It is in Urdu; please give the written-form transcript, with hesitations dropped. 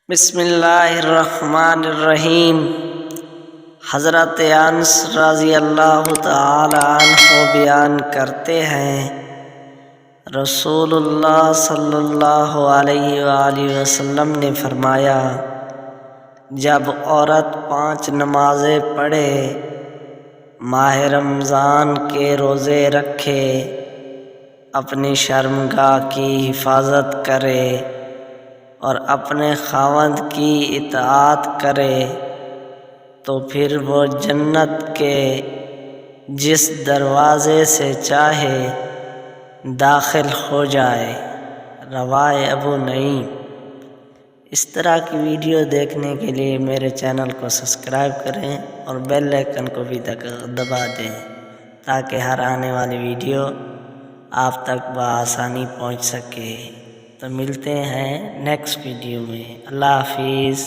بسم اللہ الرحمن الرحیم۔ حضرت انس رضی اللہ تعالی عنہ بیان کرتے ہیں، رسول اللہ صلی اللہ علیہ وآلہ وسلم نے فرمایا، جب عورت 5 نمازیں پڑھے، ماہ رمضان کے روزے رکھے، اپنی شرمگاہ کی حفاظت کرے اور اپنے خاوند کی اطاعت کرے، تو پھر وہ جنت کے جس دروازے سے چاہے داخل ہو جائے۔ روایہ ابو نعیم۔ اس طرح کی ویڈیو دیکھنے کے لیے میرے چینل کو سبسکرائب کریں اور بیل آئیکن کو بھی دبا دیں تاکہ ہر آنے والی ویڈیو آپ تک بآسانی پہنچ سکے۔ تو ملتے ہیں نیکسٹ ویڈیو میں۔ اللہ حافظ۔